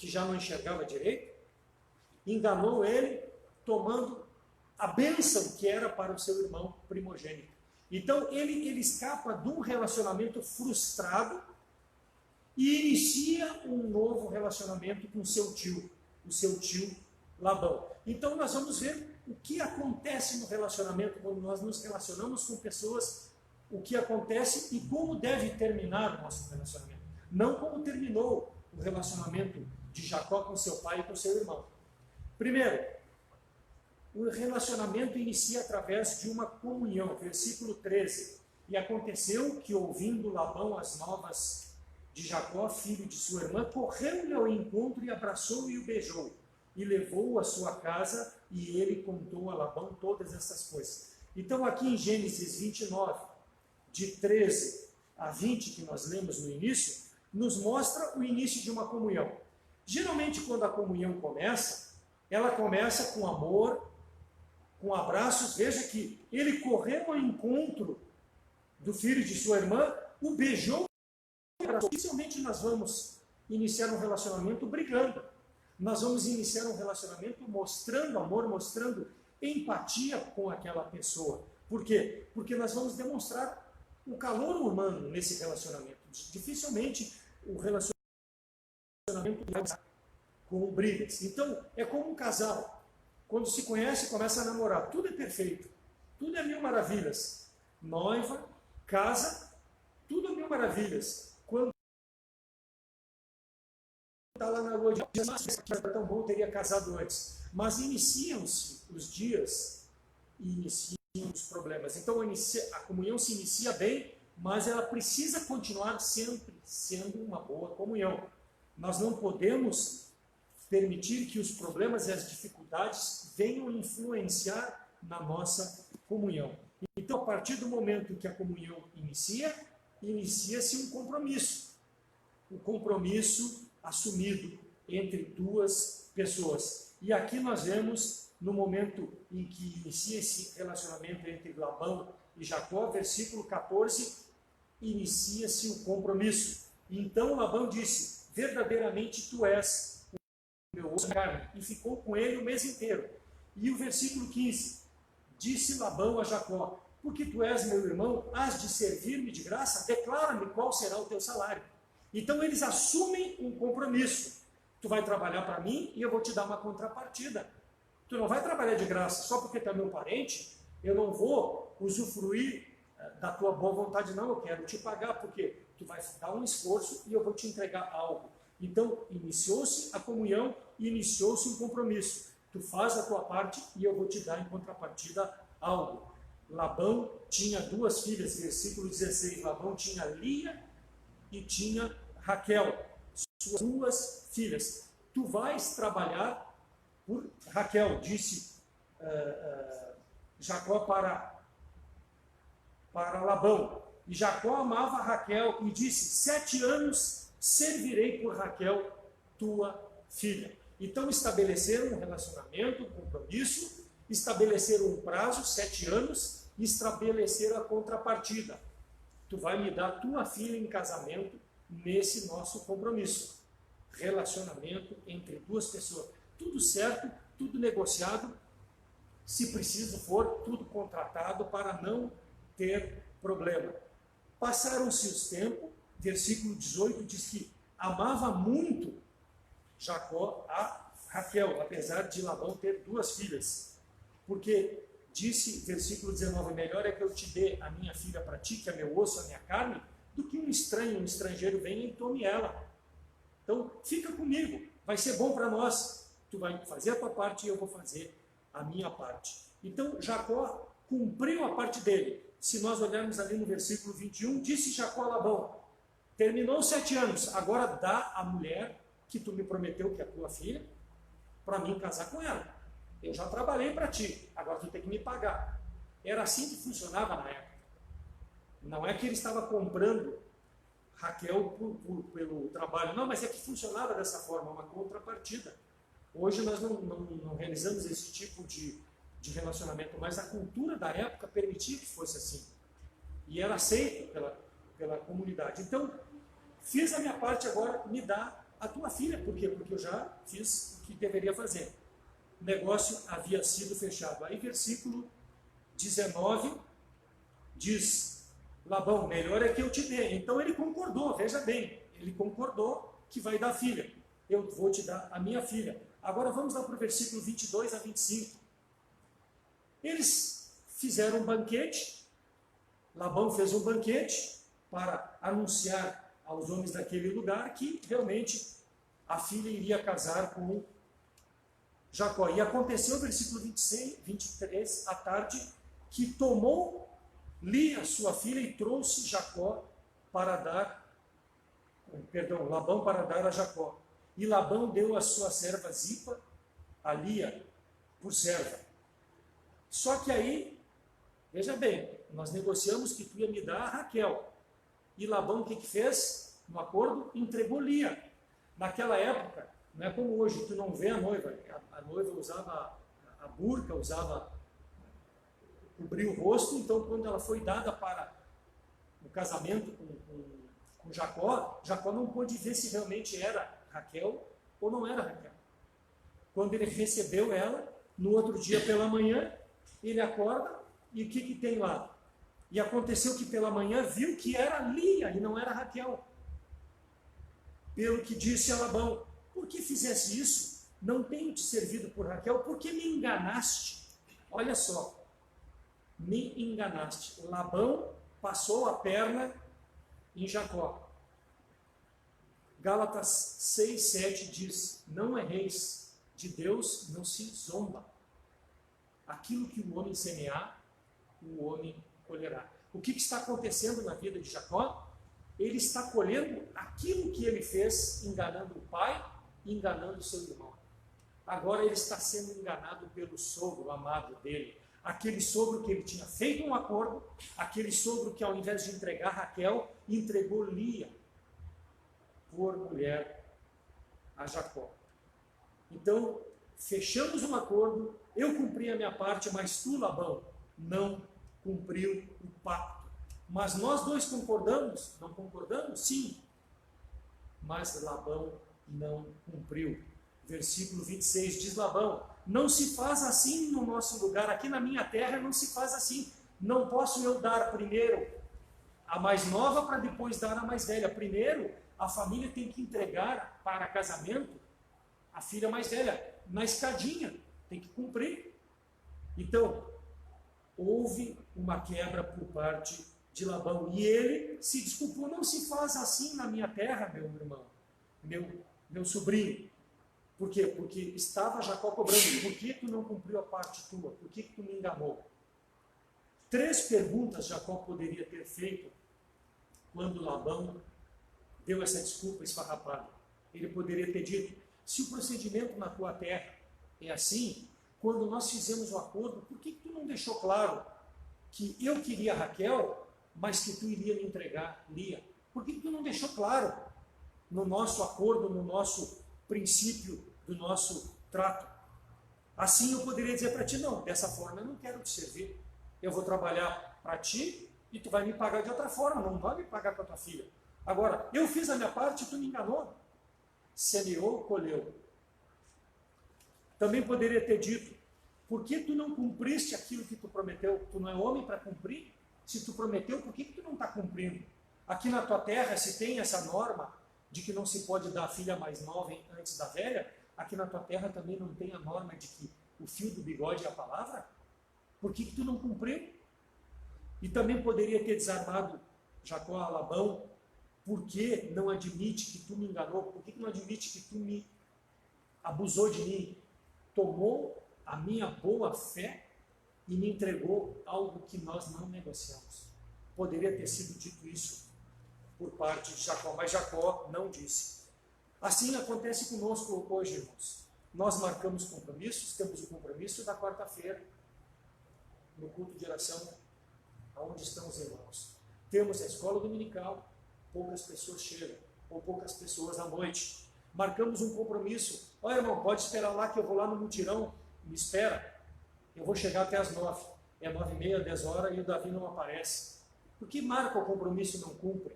que já não enxergava direito, enganou ele, tomando a bênção que era para o seu irmão primogênito. Então ele escapa de um relacionamento frustrado e inicia um novo relacionamento com o seu tio Labão. Então nós vamos ver o que acontece no relacionamento quando nós nos relacionamos com pessoas, o que acontece e como deve terminar o nosso relacionamento. Não como terminou o relacionamento de Jacó com seu pai e com seu irmão. Primeiro, o relacionamento inicia através de uma comunhão. Versículo 13. E aconteceu que, ouvindo Labão as novas de Jacó, filho de sua irmã, correu-lhe ao encontro e abraçou-o e o beijou. E levou-o à sua casa, e ele contou a Labão todas essas coisas. Então, aqui em Gênesis 29, de 13 a 20, que nós lemos no início, nos mostra o início de uma comunhão. Geralmente, quando a comunhão começa, ela começa com amor, com abraços. Veja que ele correu ao encontro do filho de sua irmã, o beijou e abraçou. Dificilmente nós vamos iniciar um relacionamento brigando. Nós vamos iniciar um relacionamento mostrando amor, mostrando empatia com aquela pessoa. Por quê? Porque nós vamos demonstrar o calor humano nesse relacionamento. Dificilmente o relacionamento vai com brigas. Então, é como um casal. Quando se conhece, começa a namorar. Tudo é perfeito. Tudo é mil maravilhas. Noiva, casa, tudo é mil maravilhas. Quando está lá na lua de era tão bom, teria casado antes. Mas iniciam-se os dias e iniciam os problemas. Então a comunhão se inicia bem, mas ela precisa continuar sempre sendo uma boa comunhão. Nós não podemos permitir que os problemas e as dificuldades venham influenciar na nossa comunhão. Então, a partir do momento que a comunhão inicia-se um compromisso. Um compromisso assumido entre duas pessoas. E aqui nós vemos, no momento em que inicia esse relacionamento entre Labão e Jacó, versículo 14, inicia-se o compromisso. Então Labão disse: verdadeiramente tu és o meu osso e carne. E ficou com ele o mês inteiro. E o versículo 15, disse Labão a Jacó: porque tu és meu irmão, has de servir-me de graça? Declara-me qual será o teu salário. Então eles assumem um compromisso. Tu vai trabalhar para mim e eu vou te dar uma contrapartida. Tu não vai trabalhar de graça só porque tu é meu parente. Eu não vou usufruir da tua boa vontade, não. Eu quero te pagar porque tu vai dar um esforço e eu vou te entregar algo. Então iniciou-se a comunhão e iniciou-se um compromisso. Tu faz a tua parte e eu vou te dar em contrapartida algo. Labão tinha duas filhas, versículo 16. Labão tinha Lia e tinha Raquel, suas duas filhas. Tu vais trabalhar por Raquel, disse Jacó para Labão. E Jacó amava Raquel e disse: 7 anos servirei por Raquel, tua filha. Então estabeleceram um relacionamento, um compromisso, estabeleceram um prazo, 7 anos, e estabeleceram a contrapartida. Tu vai me dar tua filha em casamento nesse nosso compromisso. Relacionamento entre duas pessoas. Tudo certo, tudo negociado, se preciso for, tudo contratado para não ter problema. Passaram-se os tempos, versículo 18 diz que amava muito Jacó a Raquel, apesar de Labão ter duas filhas. Porque disse, versículo 19, melhor é que eu te dê a minha filha para ti, que é meu osso, a minha carne, do que um estrangeiro venha e tome ela. Então, fica comigo, vai ser bom para nós. Tu vai fazer a tua parte e eu vou fazer a minha parte. Então, Jacó cumpriu a parte dele. Se nós olharmos ali no versículo 21, disse Jacó a Labão: terminou 7 anos, agora dá a mulher que tu me prometeu, que é a tua filha, para mim casar com ela. Eu já trabalhei para ti, agora tu tem que me pagar. Era assim que funcionava na época. Não é que ele estava comprando Raquel pelo trabalho, não, mas é que funcionava dessa forma, uma contrapartida. Hoje nós não realizamos esse tipo de relacionamento, mas a cultura da época permitia que fosse assim. E era aceito pela comunidade. Então, fiz a minha parte, agora me dá a tua filha. Por quê? Porque eu já fiz o que deveria fazer. O negócio havia sido fechado. Aí versículo 19 diz, Labão, melhor é que eu te dê. Então ele concordou, veja bem, ele concordou que vai dar a filha. Eu vou te dar a minha filha. Agora vamos lá para o versículo 22 a 25. Eles fizeram um banquete, Labão fez um banquete para anunciar aos homens daquele lugar que realmente a filha iria casar com Jacó. E aconteceu, versículo 26, 23, à tarde, que tomou Lia, sua filha, e trouxe Labão para dar a Jacó. E Labão deu a sua serva Zipa, a Lia, por serva. Só que aí, veja bem, nós negociamos que tu ia me dar a Raquel. E Labão o que fez? No acordo, entregou Lia. Naquela época, não é como hoje, tu não vê a noiva. A noiva usava a burca, cobria o rosto, então quando ela foi dada para o casamento com Jacó, Jacó não pôde ver se realmente era Raquel ou não era Raquel. Quando ele recebeu ela, no outro dia pela manhã, ele acorda e o que tem lá? E aconteceu que pela manhã viu que era Lia e não era Raquel. Pelo que disse a Labão, por que fizesse isso? Não tenho te servido por Raquel, porque me enganaste. Olha só, me enganaste. Labão passou a perna em Jacó. Gálatas 6, 7 diz, não erreis, de Deus não se zomba. Aquilo que o homem semear, o homem colherá. O que está acontecendo na vida de Jacó? Ele está colhendo aquilo que ele fez, enganando o pai, enganando o seu irmão. Agora ele está sendo enganado pelo sogro amado dele. Aquele sogro que ele tinha feito um acordo, aquele sogro que ao invés de entregar Raquel, entregou Lia por mulher a Jacó. Então, fechamos um acordo, eu cumpri a minha parte, mas tu, Labão, não cumpriu o pacto. Mas nós dois concordamos? Não concordamos? Sim. Mas Labão não cumpriu. Versículo 26 diz Labão, não se faz assim no nosso lugar, aqui na minha terra não se faz assim. Não posso eu dar primeiro a mais nova para depois dar a mais velha. Primeiro, a família tem que entregar para casamento a filha mais velha, na escadinha, tem que cumprir. Então, houve uma quebra por parte de Labão, e ele se desculpou, não se faz assim na minha terra, meu irmão, meu sobrinho. Por quê? Porque estava Jacó cobrando, por que tu não cumpriu a parte tua? Por que tu me enganou? 3 perguntas Jacó poderia ter feito quando Labão deu essa desculpa esfarrapada. Ele poderia ter dito, se o procedimento na tua terra é assim, quando nós fizemos o acordo, por que tu não deixou claro que eu queria Raquel, mas que tu iria me entregar Lia? Por que tu não deixou claro no nosso acordo, no nosso princípio do nosso trato? Assim eu poderia dizer para ti, não, dessa forma eu não quero te servir. Eu vou trabalhar para ti e tu vai me pagar de outra forma, não vai me pagar com a tua filha. Agora, eu fiz a minha parte e tu me enganou. Semeou, colheu. Também poderia ter dito, por que tu não cumpriste aquilo que tu prometeu? Tu não é homem para cumprir? Se tu prometeu, por que tu não está cumprindo? Aqui na tua terra, se tem essa norma de que não se pode dar a filha mais nova antes da velha, aqui na tua terra também não tem a norma de que o fio do bigode é a palavra? Por que tu não cumpriu? E também poderia ter desarmado Jacó a Labão, por que não admite que tu me enganou? Por que não admite que tu me abusou de mim? Tomou a minha boa fé e me entregou algo que nós não negociamos. Poderia ter sido dito isso por parte de Jacó, mas Jacó não disse. Assim acontece conosco hoje, irmãos. Nós marcamos compromissos, temos o compromisso da quarta-feira, no culto de oração, aonde estão os irmãos. Temos a escola dominical, poucas pessoas chegam, ou poucas pessoas à noite. Marcamos um compromisso. Olha, irmão, pode esperar lá que eu vou lá no mutirão, me espera. Eu vou chegar até as 9. É 9h30, 10 horas e o Davi não aparece. Por que marca o compromisso e não cumpre?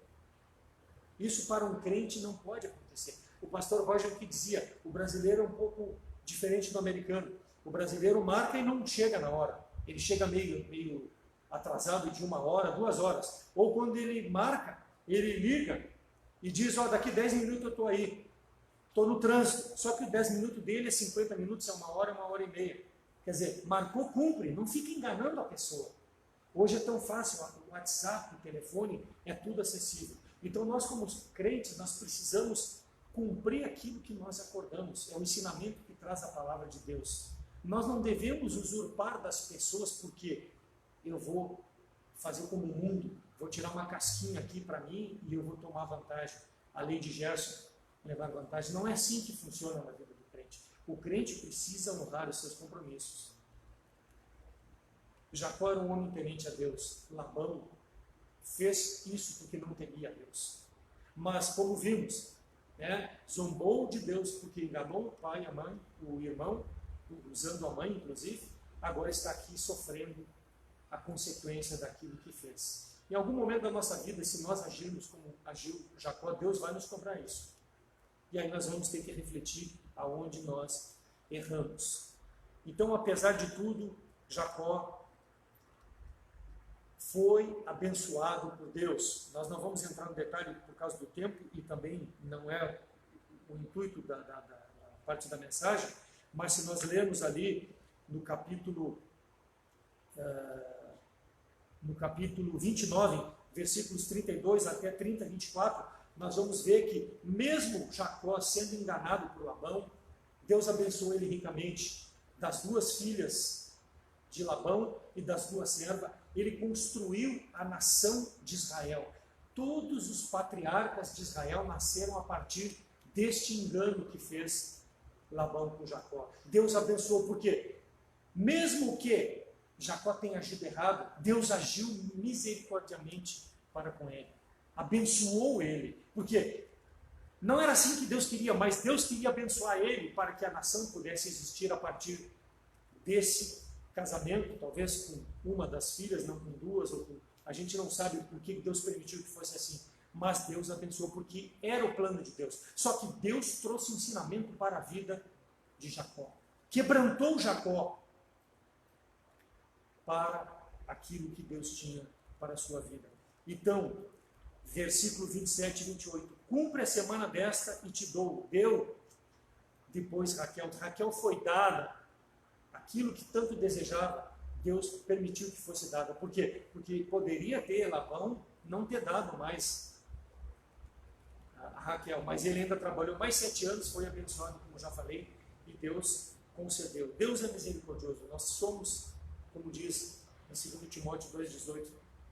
Isso para um crente não pode acontecer. o pastor Roger que dizia, o brasileiro é um pouco diferente do americano. O brasileiro marca e não chega na hora. Ele chega meio atrasado de 1 hora, 2 horas. Ou quando ele marca, ele liga e diz, daqui 10 minutos eu estou aí. Estou no trânsito. Só que o 10 minutos dele é 50 minutos, é 1 hora, 1h30. Quer dizer, marcou, cumpre. Não fica enganando a pessoa. Hoje é tão fácil, o WhatsApp, o telefone, é tudo acessível. Então nós como crentes, nós precisamos cumprir aquilo que nós acordamos. É o ensinamento que traz a palavra de Deus. Nós não devemos usurpar das pessoas porque eu vou fazer como o mundo, vou tirar uma casquinha aqui para mim e eu vou tomar vantagem. A lei de Gerson, levar vantagem. Não é assim que funciona na vida do crente. O crente precisa honrar os seus compromissos. Jacó era um homem temente a Deus. Labão fez isso porque não temia a Deus. Mas, como vimos, zombou de Deus porque enganou o pai, a mãe, o irmão, usando a mãe, inclusive, agora está aqui sofrendo a consequência daquilo que fez. Em algum momento da nossa vida, se nós agirmos como agiu Jacó, Deus vai nos cobrar isso. E aí nós vamos ter que refletir aonde nós erramos. Então, apesar de tudo, Jacó foi abençoado por Deus. Nós não vamos entrar no detalhe por causa do tempo e também não é o intuito da parte da mensagem, mas se nós lermos ali no capítulo 29, versículos 32 até 24, nós vamos ver que mesmo Jacó sendo enganado por Labão, Deus abençoou ele ricamente. Das 2 filhas de Labão e das 2 servas, ele construiu a nação de Israel. Todos os patriarcas de Israel nasceram a partir deste engano que fez Labão com Jacó. Deus abençoou, porque mesmo que Jacó tenha agido errado, Deus agiu misericordiamente para com ele. Abençoou ele, porque não era assim que Deus queria, mas Deus queria abençoar ele para que a nação pudesse existir a partir desse casamento, talvez com uma das filhas, não com 2, a gente não sabe por que Deus permitiu que fosse assim, mas Deus abençoou porque era o plano de Deus. Só que Deus trouxe ensinamento para a vida de Jacó, quebrantou Jacó para aquilo que Deus tinha para a sua vida. Então, versículo 27 e 28, cumpre a semana desta e te dou. Deu depois Raquel foi dada aquilo que tanto desejava. Deus permitiu que fosse dada. Por quê? Porque poderia ter Labão não ter dado mais a Raquel, mas ele ainda trabalhou mais 7 anos, foi abençoado, como já falei, e Deus concedeu. Deus é misericordioso. Nós somos, como diz em 2 Timóteo 2,18,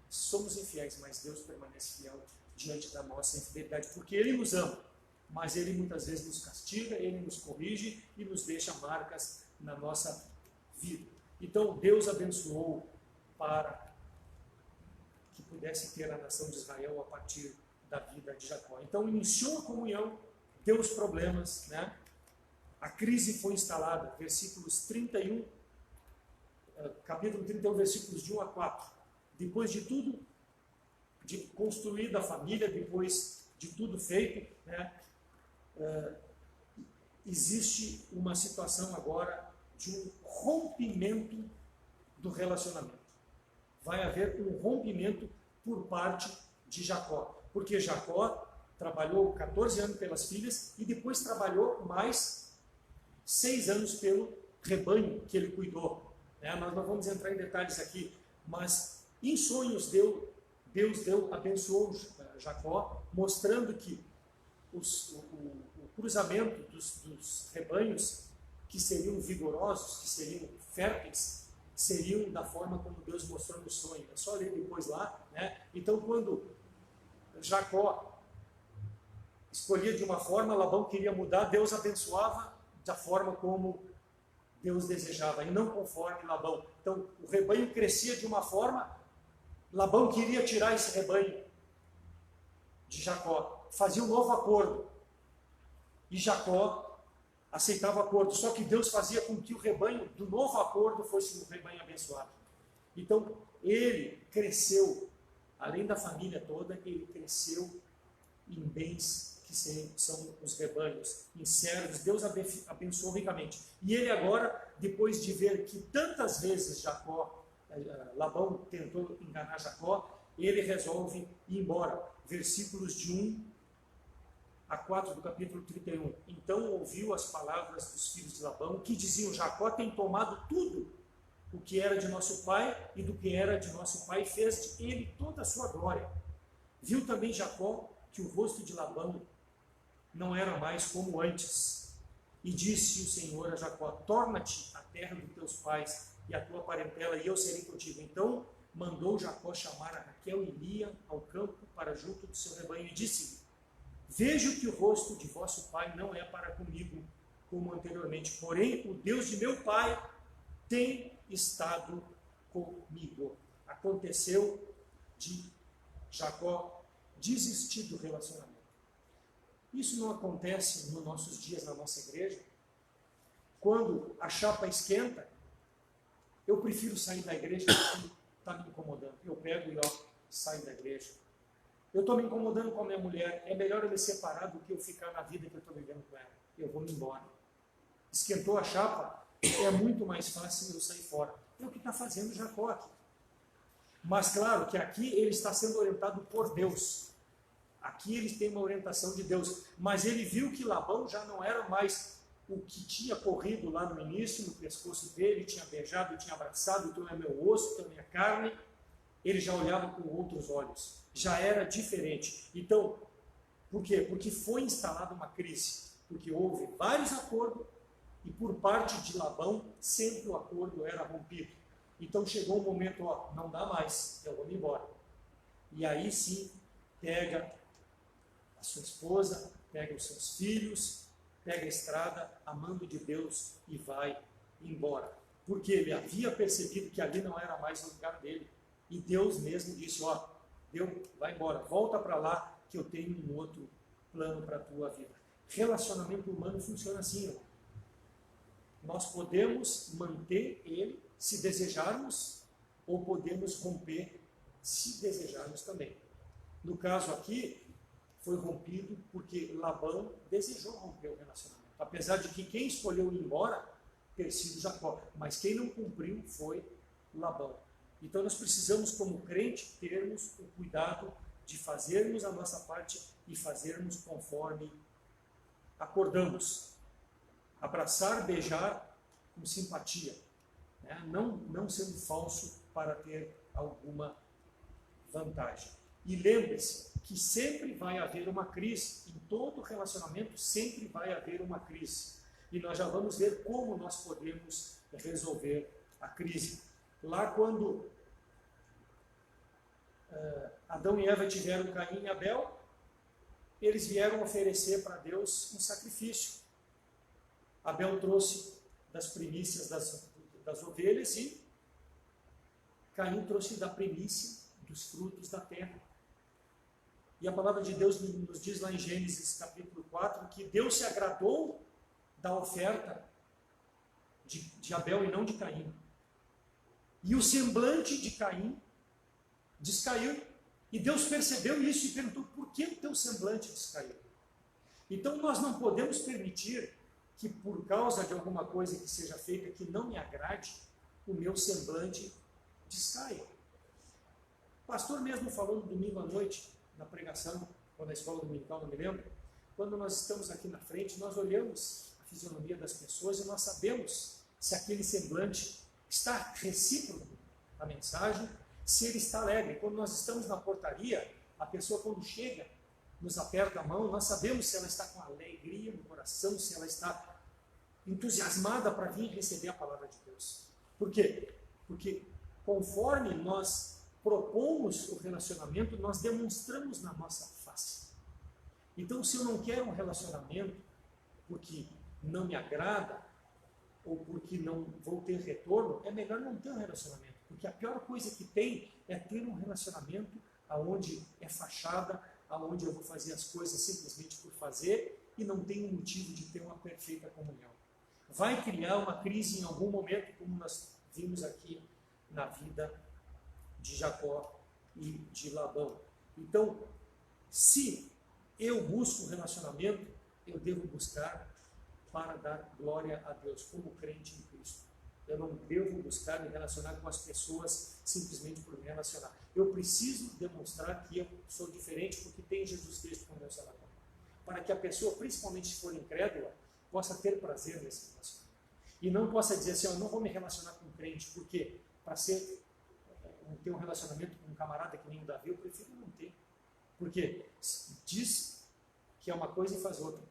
somos infiéis, mas Deus permanece fiel diante da nossa infidelidade, porque Ele nos ama, mas Ele muitas vezes nos castiga, Ele nos corrige e nos deixa marcas na nossa vida. Então Deus abençoou para que pudesse ter a nação de Israel a partir da vida de Jacó. Então iniciou a comunhão, deu os problemas, A crise foi instalada, versículos 31, capítulo 31, versículos de 1 a 4. Depois de tudo, de construída a família, depois de tudo feito, existe uma situação agora de um rompimento do relacionamento. Vai haver um rompimento por parte de Jacó, porque Jacó trabalhou 14 anos pelas filhas e depois trabalhou mais 6 anos pelo rebanho que ele cuidou. Nós não vamos entrar em detalhes aqui, mas em sonhos Deus abençoou Jacó, mostrando que o cruzamento dos rebanhos, que seriam vigorosos, que seriam férteis, seriam da forma como Deus mostrou no sonho. É só ler depois lá. Então, quando Jacó escolhia de uma forma, Labão queria mudar, Deus abençoava da forma como Deus desejava, e não conforme Labão. Então, o rebanho crescia de uma forma, Labão queria tirar esse rebanho de Jacó, fazia um novo acordo, e Jacó aceitava o acordo, só que Deus fazia com que o rebanho do novo acordo fosse um rebanho abençoado. Então, ele cresceu, além da família toda, ele cresceu em bens que que são os rebanhos, em servos. Deus abençoou ricamente. E ele agora, depois de ver que tantas vezes Labão tentou enganar Jacó, ele resolve ir embora. Versículos de 1 a 4 do capítulo 31. Então ouviu as palavras dos filhos de Labão, que diziam: Jacó tem tomado tudo o que era de nosso pai, e do que era de nosso pai fez de ele toda a sua glória. Viu também Jacó que o rosto de Labão não era mais como antes. E disse o Senhor a Jacó: torna-te à terra dos teus pais e à tua parentela, e eu serei contigo. Então mandou Jacó chamar a Raquel e Lia ao campo para junto do seu rebanho, e disse-lhe: vejo que o rosto de vosso pai não é para comigo como anteriormente, porém o Deus de meu pai tem estado comigo. Aconteceu de Jacó desistir do relacionamento. Isso não acontece nos nossos dias, na nossa igreja. Quando a chapa esquenta, eu prefiro sair da igreja porque está me incomodando. Eu pego e saio da igreja. Eu estou me incomodando com a minha mulher. É melhor eu me separar do que eu ficar na vida que eu estou vivendo com ela. Eu vou me embora. Esquentou a chapa, é muito mais fácil eu sair fora. É o que está fazendo Jacó aqui. Mas claro que aqui ele está sendo orientado por Deus. Aqui ele tem uma orientação de Deus. Mas ele viu que Labão já não era mais o que tinha corrido lá no início, no pescoço dele, tinha beijado, tinha abraçado, então é meu osso, então é minha carne. Ele já olhava com outros olhos. Já era diferente. Então, por quê? Porque foi instalada uma crise. Porque houve vários acordos e por parte de Labão sempre o acordo era rompido. Então chegou um momento, não dá mais, eu vou me embora. E aí sim, pega a sua esposa, pega os seus filhos, pega a estrada, amando de Deus e vai embora. Porque ele havia percebido que ali não era mais o lugar dele. E Deus mesmo disse: vai embora, volta para lá que eu tenho um outro plano para a tua vida. Relacionamento humano funciona assim, irmão. Nós podemos manter ele se desejarmos, ou podemos romper se desejarmos também. No caso aqui, foi rompido porque Labão desejou romper o relacionamento. Apesar de que quem escolheu ir embora ter sido Jacó, mas quem não cumpriu foi Labão. Então nós precisamos, como crente, termos o cuidado de fazermos a nossa parte e fazermos conforme acordamos. Abraçar, beijar com simpatia, né? Não sendo falso para ter alguma vantagem. E lembre-se que sempre vai haver uma crise, em todo relacionamento sempre vai haver uma crise. E nós já vamos ver como nós podemos resolver a crise. Lá quando Adão e Eva tiveram Caim e Abel, eles vieram oferecer para Deus um sacrifício. Abel trouxe das primícias das ovelhas e Caim trouxe da primícia dos frutos da terra. E a palavra de Deus nos diz lá em Gênesis capítulo 4 que Deus se agradou da oferta de Abel e não de Caim. E o semblante de Caim descaiu. E Deus percebeu isso e perguntou: por que o teu semblante descaiu? Então nós não podemos permitir que por causa de alguma coisa que seja feita que não me agrade, o meu semblante descaia. O pastor mesmo falou no domingo à noite, na pregação, ou na escola dominical, não me lembro, quando nós estamos aqui na frente, nós olhamos a fisionomia das pessoas e nós sabemos se aquele semblante está recíproco à mensagem, se ele está alegre. Quando nós estamos na portaria, a pessoa quando chega, nos aperta a mão, nós sabemos se ela está com alegria no coração, se ela está entusiasmada para vir receber a palavra de Deus. Por quê? Porque conforme nós propomos o relacionamento, nós demonstramos na nossa face. Então, se eu não quero um relacionamento porque não me agrada, ou porque não vou ter retorno, é melhor não ter um relacionamento. Porque a pior coisa que tem é ter um relacionamento onde é fachada, onde eu vou fazer as coisas simplesmente por fazer e não tenho motivo de ter uma perfeita comunhão. Vai criar uma crise em algum momento, como nós vimos aqui na vida de Jacó e de Labão. Então, se eu busco um relacionamento, eu devo buscar para dar glória a Deus, como crente em Cristo. Eu não devo buscar me relacionar com as pessoas simplesmente por me relacionar. Eu preciso demonstrar que eu sou diferente porque tem Jesus Cristo para me relacionar com ele. Para que a pessoa, principalmente se for incrédula, possa ter prazer nesse relacionamento. E não possa dizer assim, eu não vou me relacionar com um crente, porque para ter um relacionamento com um camarada que nem o Davi, eu prefiro não ter. Porque diz que é uma coisa e faz outra.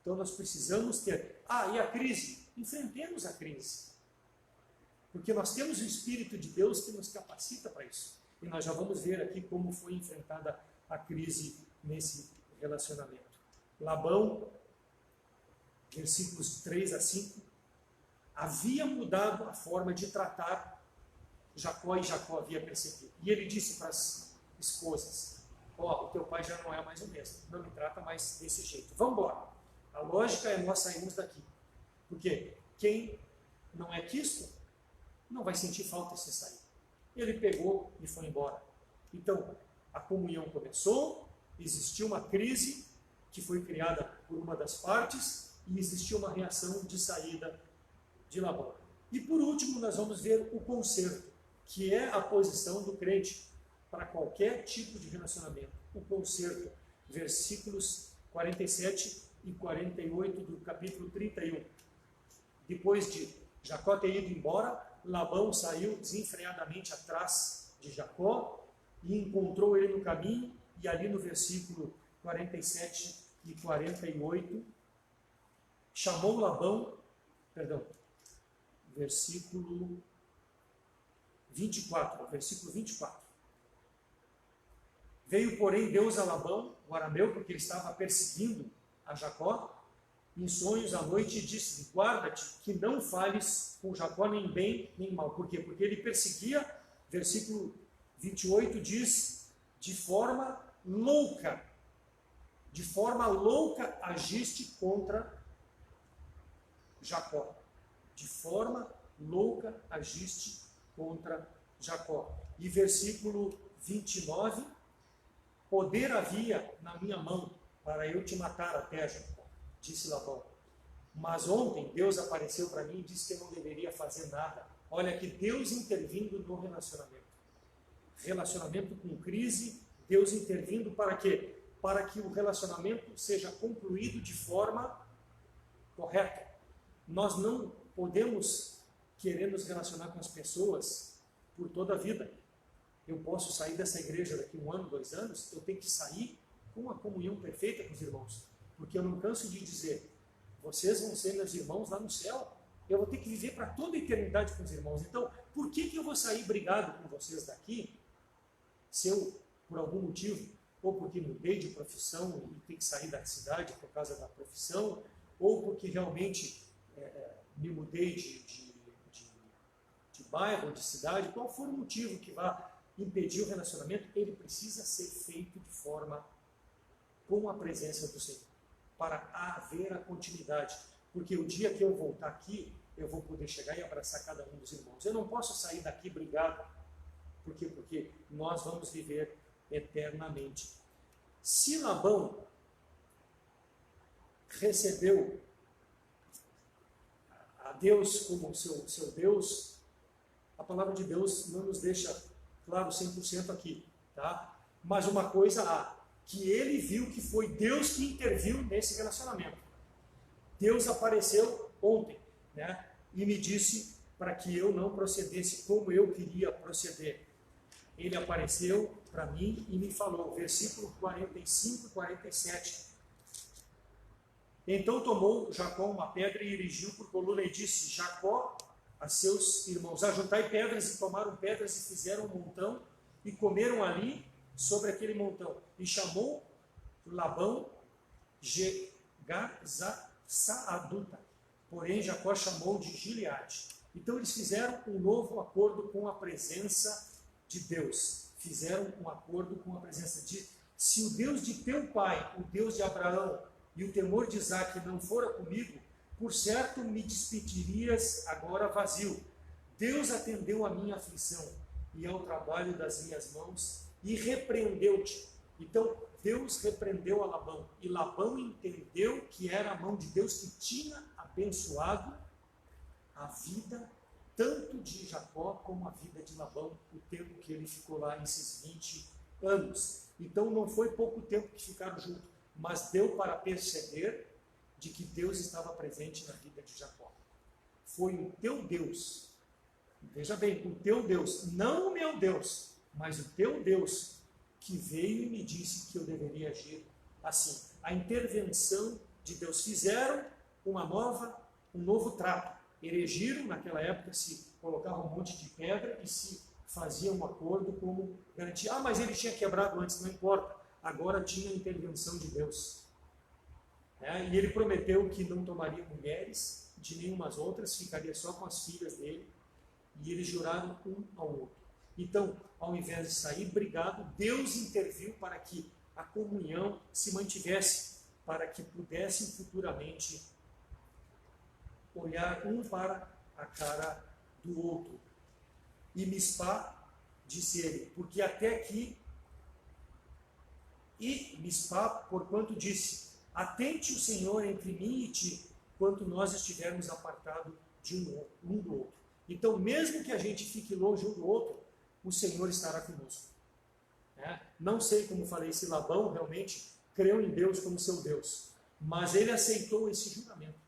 Então nós precisamos ter. E a crise? Enfrentemos a crise. Porque nós temos o Espírito de Deus que nos capacita para isso. E nós já vamos ver aqui como foi enfrentada a crise nesse relacionamento. Labão, versículos 3 a 5, havia mudado a forma de tratar Jacó e Jacó havia percebido. E ele disse para as esposas, o teu pai já não é mais o mesmo, não me trata mais desse jeito. Vamos embora. A lógica é nós sairmos daqui. Porque quem não é quisto, não vai sentir falta se sair. Ele pegou e foi embora. Então, a comunhão começou, existiu uma crise que foi criada por uma das partes e existiu uma reação de saída de Labão. E por último, nós vamos ver o conserto, que é a posição do crente para qualquer tipo de relacionamento. O conserto, versículos 47 e 48 do capítulo 31. Depois de Jacó ter ido embora, Labão saiu desenfreadamente atrás de Jacó e encontrou ele no caminho, e ali no versículo 47 e 48, chamou Labão, versículo 24, versículo 24. Veio, porém, Deus a Labão, o arameu, porque ele estava perseguindo a Jacó, em sonhos à noite, e disse-lhe, guarda-te, que não fales com Jacó nem bem nem mal. Por quê? Porque ele perseguia, versículo 28 diz, de forma louca agiste contra Jacó. De forma louca agiste contra Jacó. E versículo 29, poder havia na minha mão para eu te matar até, Jacó, disse Labão. Mas ontem Deus apareceu para mim e disse que eu não deveria fazer nada. Olha que Deus intervindo no relacionamento. Relacionamento com crise, Deus intervindo para quê? Para que o relacionamento seja concluído de forma correta. Nós não podemos querer nos relacionar com as pessoas por toda a vida. Eu posso sair dessa igreja daqui 1 ano, 2 anos, eu tenho que sair com a comunhão perfeita com os irmãos. Porque eu não canso de dizer, vocês vão ser meus irmãos lá no céu. Eu vou ter que viver para toda a eternidade com os irmãos. Então, por que eu vou sair brigado com vocês daqui, se eu, por algum motivo, ou porque mudei de profissão e tenho que sair da cidade por causa da profissão, ou porque realmente me mudei de bairro, de cidade, qual for o motivo que vá impedir o relacionamento, ele precisa ser feito de forma com a presença do Senhor, para haver a continuidade. Porque o dia que eu voltar aqui, eu vou poder chegar e abraçar cada um dos irmãos. Eu não posso sair daqui brigado. Por quê? Porque nós vamos viver eternamente. Se Labão recebeu a Deus como seu Deus, a palavra de Deus não nos deixa claro 100% aqui, tá? Mas uma coisa há, que ele viu que foi Deus que interviu nesse relacionamento. Deus apareceu ontem, né? E me disse para que eu não procedesse como eu queria proceder. Ele apareceu para mim e me falou, versículo 45 e 47. Então tomou Jacó uma pedra e erigiu por coluna e disse, Jacó a seus irmãos, ajuntai pedras, e tomaram pedras e fizeram um montão e comeram ali sobre aquele montão. E chamou Labão Jegar-Saaduta, porém Jacó chamou de Gileade. Então eles fizeram um novo acordo com a presença de Deus. Fizeram um acordo com a presença de... Se o Deus de teu pai, o Deus de Abraão e o temor de Isaque não fora comigo, por certo me despedirias agora vazio. Deus atendeu a minha aflição e ao trabalho das minhas mãos e repreendeu-te. Então, Deus repreendeu a Labão, e Labão entendeu que era a mão de Deus que tinha abençoado a vida tanto de Jacó como a vida de Labão, o tempo que ele ficou lá, esses 20 anos. Então não foi pouco tempo que ficaram juntos, mas deu para perceber de que Deus estava presente na vida de Jacó. Foi o teu Deus, veja bem, o teu Deus, não o meu Deus, mas o teu Deus, que veio e me disse que eu deveria agir assim. A intervenção de Deus. Fizeram um novo trato. Erigiram, naquela época, se colocava um monte de pedra e se fazia um acordo como garantia. Mas ele tinha quebrado antes, não importa. Agora tinha a intervenção de Deus. E ele prometeu que não tomaria mulheres de nenhumas outras, ficaria só com as filhas dele. E eles juraram um ao outro. Então, ao invés de sair brigado, Deus interviu para que a comunhão se mantivesse, para que pudessem futuramente olhar um para a cara do outro. E Mispá, disse ele, porque até aqui, e Mispá, porquanto disse, atente o Senhor entre mim e ti, quanto nós estivermos apartados de um do outro. Então, mesmo que a gente fique longe um do outro, o Senhor estará conosco. Não sei, como falei, se Labão realmente creu em Deus como seu Deus, mas ele aceitou esse juramento.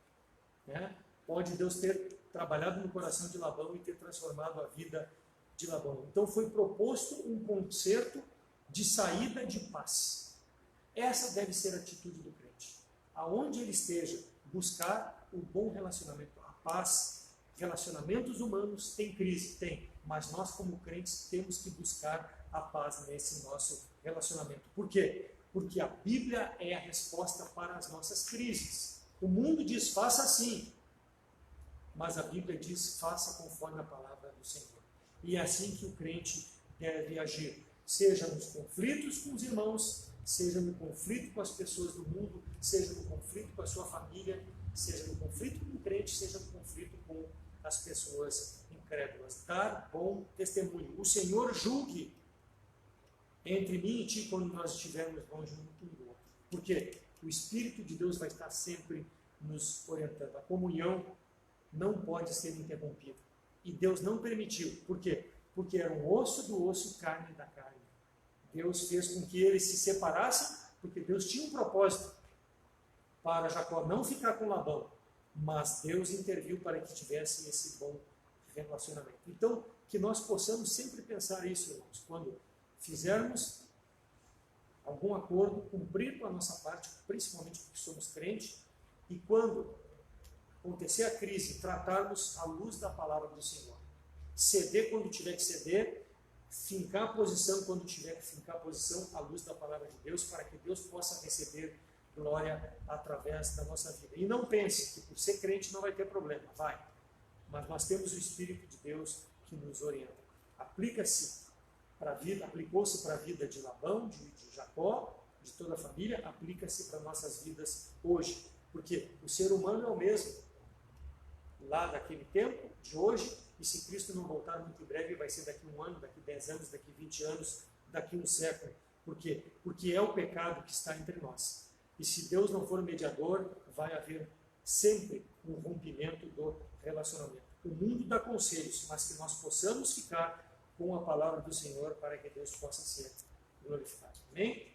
Pode Deus ter trabalhado no coração de Labão e ter transformado a vida de Labão. Então foi proposto um concerto de saída de paz. Essa deve ser a atitude do crente. Aonde ele esteja, buscar o bom relacionamento, a paz. Relacionamentos humanos têm crise, tem, mas nós como crentes temos que buscar a paz nesse nosso relacionamento. Por quê? Porque a Bíblia é a resposta para as nossas crises. O mundo diz, faça assim, mas a Bíblia diz, faça conforme a palavra do Senhor. E é assim que o crente deve agir, seja nos conflitos com os irmãos, seja no conflito com as pessoas do mundo, seja no conflito com a sua família, seja no conflito com o crente, seja no conflito com as pessoas incrédulas. Dar bom testemunho. O Senhor julgue entre mim e ti quando nós estivermos longe um do outro. Por quê? O Espírito de Deus vai estar sempre nos orientando. A comunhão não pode ser interrompida. E Deus não permitiu. Por quê? Porque era um osso do osso, carne da carne. Deus fez com que eles se separassem, porque Deus tinha um propósito para Jacó não ficar com Labão. Mas Deus interviu para que tivesse esse bom relacionamento. Então, que nós possamos sempre pensar isso, irmãos, quando fizermos algum acordo, cumprir com a nossa parte, principalmente porque somos crentes, e quando acontecer a crise, tratarmos à luz da palavra do Senhor. Ceder quando tiver que ceder, fincar a posição quando tiver que fincar a posição à luz da palavra de Deus, para que Deus possa receber glória através da nossa vida. E não pense que por ser crente não vai ter problema, vai. Mas nós temos o Espírito de Deus que nos orienta. Aplica-se para a vida, aplicou-se para a vida de Labão, de Jacó, de toda a família, aplica-se para nossas vidas hoje. Porque o ser humano é o mesmo lá daquele tempo, de hoje, e se Cristo não voltar muito em breve, vai ser daqui 1 ano, daqui 10 anos, daqui 20 anos, daqui 1 século. Por quê? Porque é o pecado que está entre nós. E se Deus não for mediador, vai haver sempre um rompimento do relacionamento. O mundo dá conselhos, mas que nós possamos ficar com a palavra do Senhor para que Deus possa ser glorificado. Amém?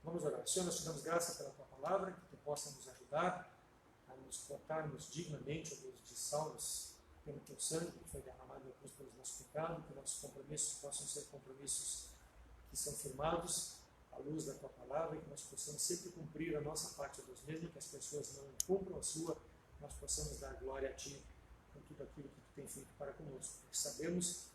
Vamos orar. Senhor, nós te damos graça pela tua palavra, que tu possa nos ajudar a nos portarmos dignamente, ó Deus, de salvos pelo teu sangue que foi derramado na cruz pelos nossos pecados, que nossos compromissos possam ser compromissos que são firmados à luz da tua palavra, e que nós possamos sempre cumprir a nossa parte, ó Deus, mesmo que as pessoas não cumpram a sua, nós possamos dar glória a ti com tudo aquilo que tu tem feito para conosco, porque sabemos